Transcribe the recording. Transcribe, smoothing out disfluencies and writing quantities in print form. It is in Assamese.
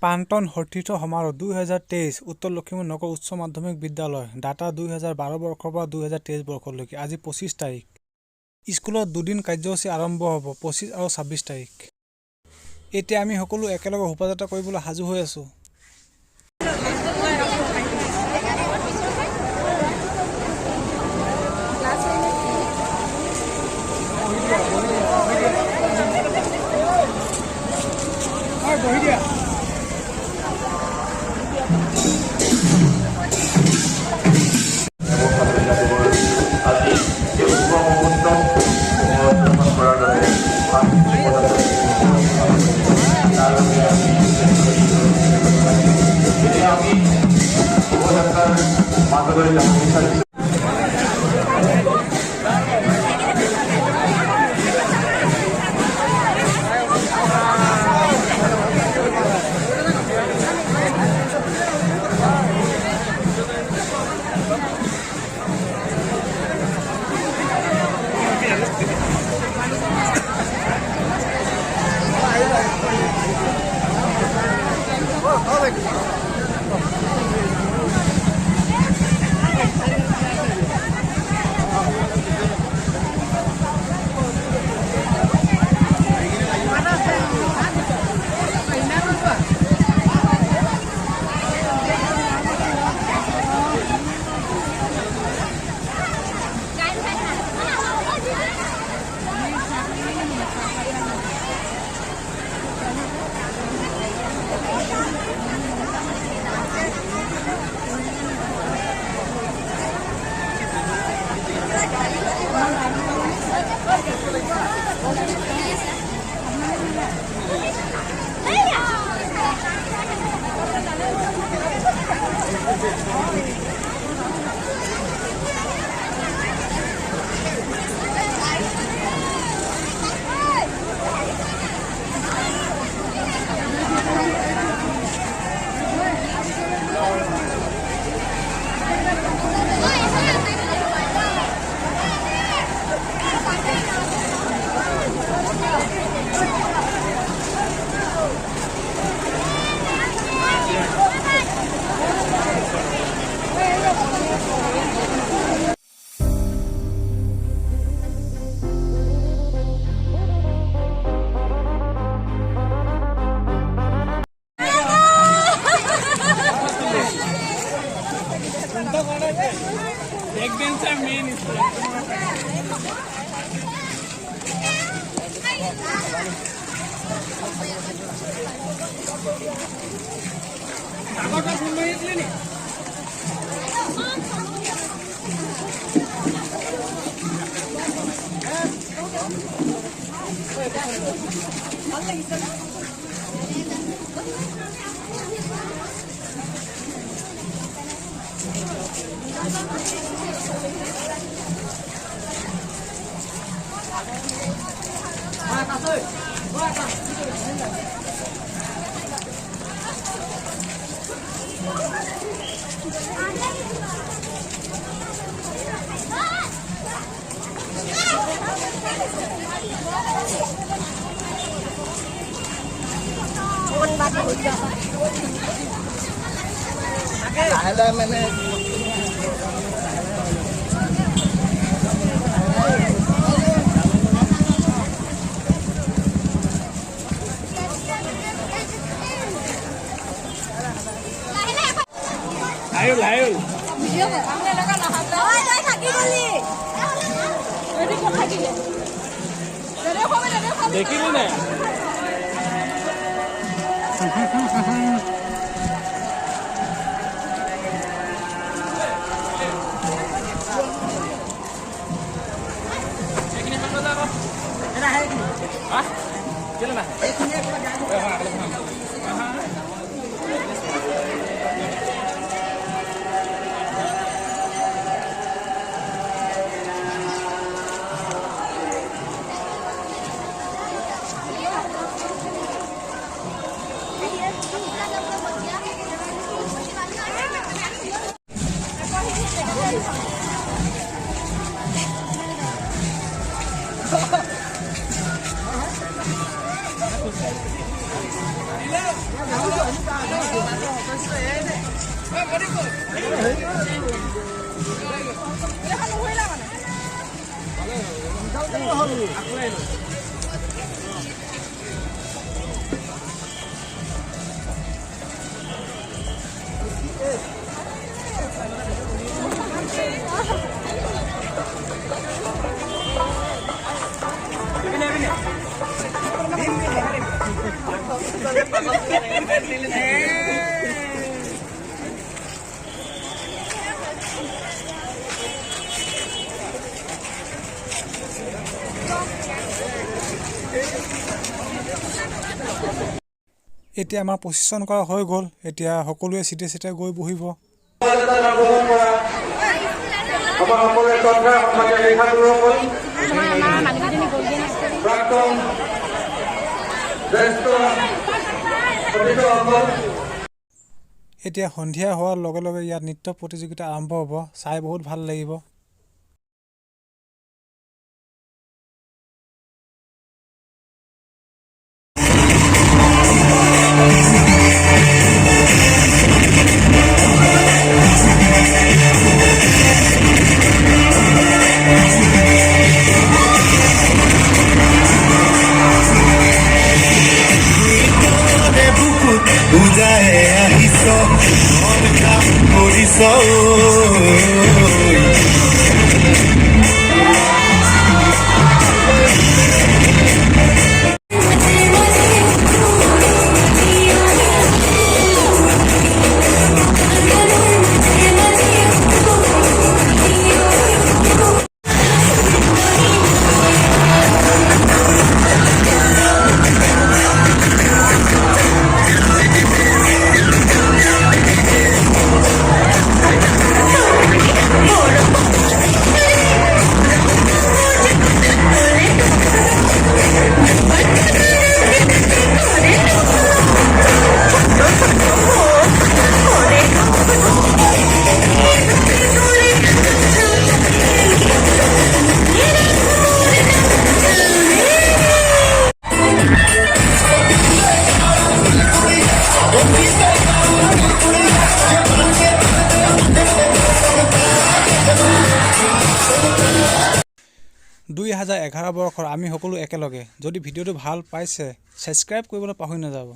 প্ৰাক্তন সতীৰ্থ সমাৰোহ 2023 উত্তৰ লখিমপুৰ নগৰ উচ্চ মাধ্যমিক বিদ্যালয় ডাটা 2012 বৰ্ষৰ পৰা 2023 বৰ্ষলৈকে আজি 25 তাৰিখ স্কুলত দুদিন কাৰ্যসূচী আৰম্ভ হ'ব 25 আৰু 26 তাৰিখ এতিয়া আমি সকলো একেলগে শোভাযাত্ৰা কৰিবলৈ সাজু হৈ আছো দেখিলি না এতিয়া আমাৰ পজিশ্যন কৰা হৈ গ'ল। এতিয়া সকলোৱে চিটে চিটে গৈ বহিব। এতিয়া সন্ধিয়া হোৱাৰ লগে লগে ইয়াত নৃত্য প্ৰতিযোগিতা আৰম্ভ হ'ব। চাই বহুত ভাল লাগিব। বুজায়ে আহিছ মন কাম কৰিছ দুই 2011 বৰ্ষৰ আমি সকলো একেলগে। যদি ভিডিঅ'টো ভাল পাইছে ছাবস্ক্ৰাইব কৰিবলৈ পাহৰি নাযাব।